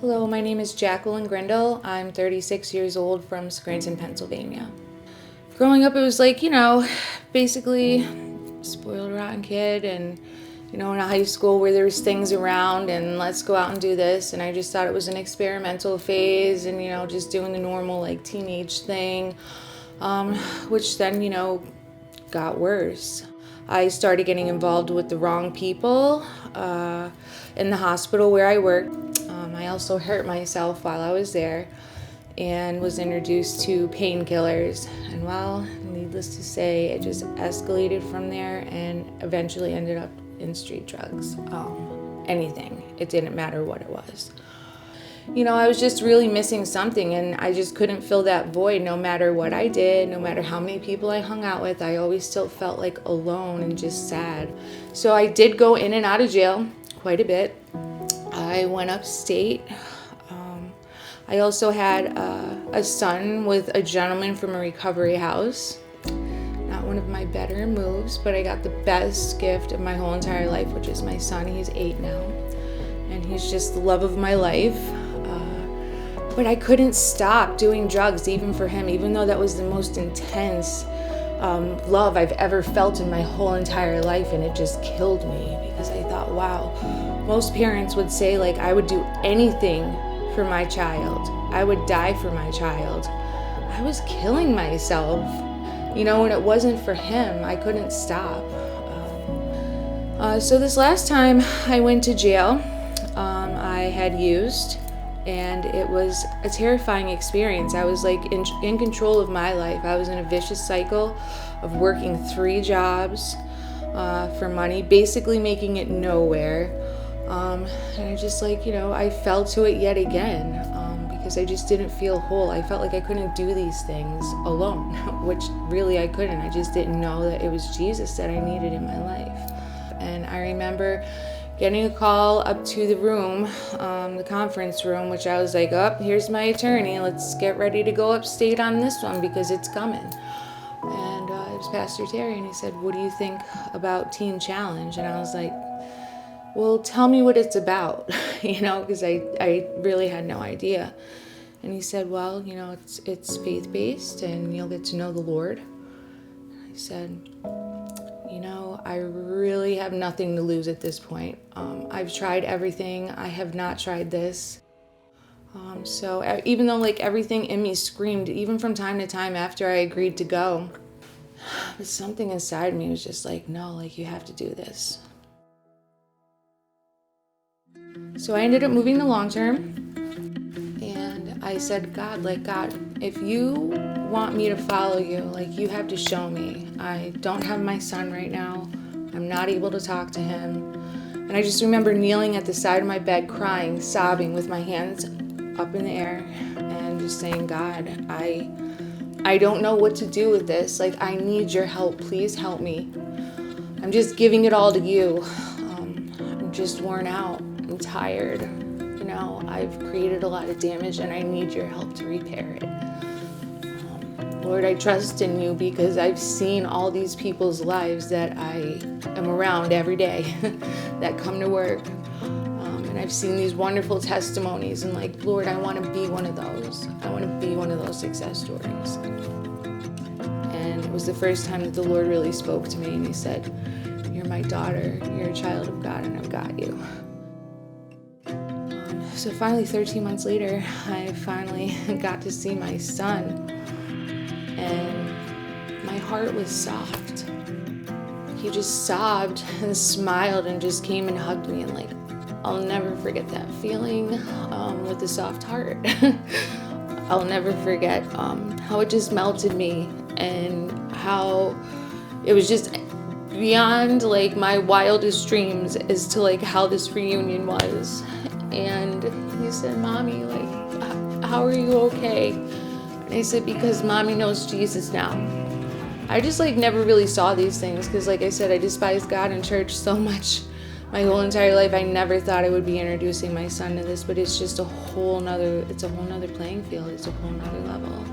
Hello, my name is Jacqueline Grindle. I'm 36 years old from Scranton, Pennsylvania. Growing up, it was like, basically spoiled rotten kid, and in high school where there was things around and let's go out and do this, and I just thought it was an experimental phase and just doing the normal like teenage thing, which then got worse. I started getting involved with the wrong people in the hospital where I worked. I also hurt myself while I was there and was introduced to painkillers. And needless to say, it just escalated from there and eventually ended up in street drugs. Anything. It didn't matter what it was. I was just really missing something, and I just couldn't fill that void no matter what I did, no matter how many people I hung out with. I always still felt like alone and just sad. So I did go in and out of jail quite a bit. I went upstate. I also had a son with a gentleman from a recovery house. Not one of my better moves, but I got the best gift of my whole entire life, which is my son. He's 8 now, and he's just the love of my life. But I couldn't stop doing drugs, even for him, even though that was the most intense love I've ever felt in my whole entire life, and it just killed me because I thought, wow, most parents would say, like, I would do anything for my child. I would die for my child. I was killing myself, when it wasn't for him, I couldn't stop. So this last time I went to jail, I had used, and it was a terrifying experience. I was like in control of my life. I was in a vicious cycle of working 3 jobs for money, basically making it nowhere. And I just I fell to it yet again because I just didn't feel whole. I felt like I couldn't do these things alone, which really I couldn't. I just didn't know that it was Jesus that I needed in my life. And I remember getting a call up to the room, the conference room, which I was like, here's my attorney. Let's get ready to go upstate on this one because it's coming. And it was Pastor Terry, and he said, what do you think about Teen Challenge? And I was like, well, tell me what it's about, because I really had no idea. And he said, well, it's faith-based and you'll get to know the Lord. I said, I really have nothing to lose at this point. I've tried everything. I have not tried this. So even though everything in me screamed, even from time to time after I agreed to go, but something inside me was just like, no, you have to do this. So I ended up moving to long-term, and I said, God, if you want me to follow you, you have to show me. I don't have my son right now. I'm not able to talk to him. And I just remember kneeling at the side of my bed, crying, sobbing, with my hands up in the air, and just saying, God, I don't know what to do with this. I need your help. Please help me. I'm just giving it all to you. I'm just worn out. I'm tired. I've created a lot of damage, and I need your help to repair it. Lord, I trust in you because I've seen all these people's lives that I am around every day that come to work. And I've seen these wonderful testimonies, and Lord, I want to be one of those. I want to be one of those success stories. And it was the first time that the Lord really spoke to me, and he said, you're my daughter, you're a child of God, and I've got you. So finally, 13 months later, I finally got to see my son, and my heart was soft. He just sobbed and smiled and just came and hugged me, and I'll never forget that feeling with a soft heart. I'll never forget how it just melted me, and how it was just beyond my wildest dreams as to how this reunion was. And he said, Mommy, how are you okay? And I said, because Mommy knows Jesus now. I just never really saw these things because, like I said, I despised God and church so much my whole entire life. I never thought I would be introducing my son to this, but it's just a whole nother playing field. It's a whole nother level.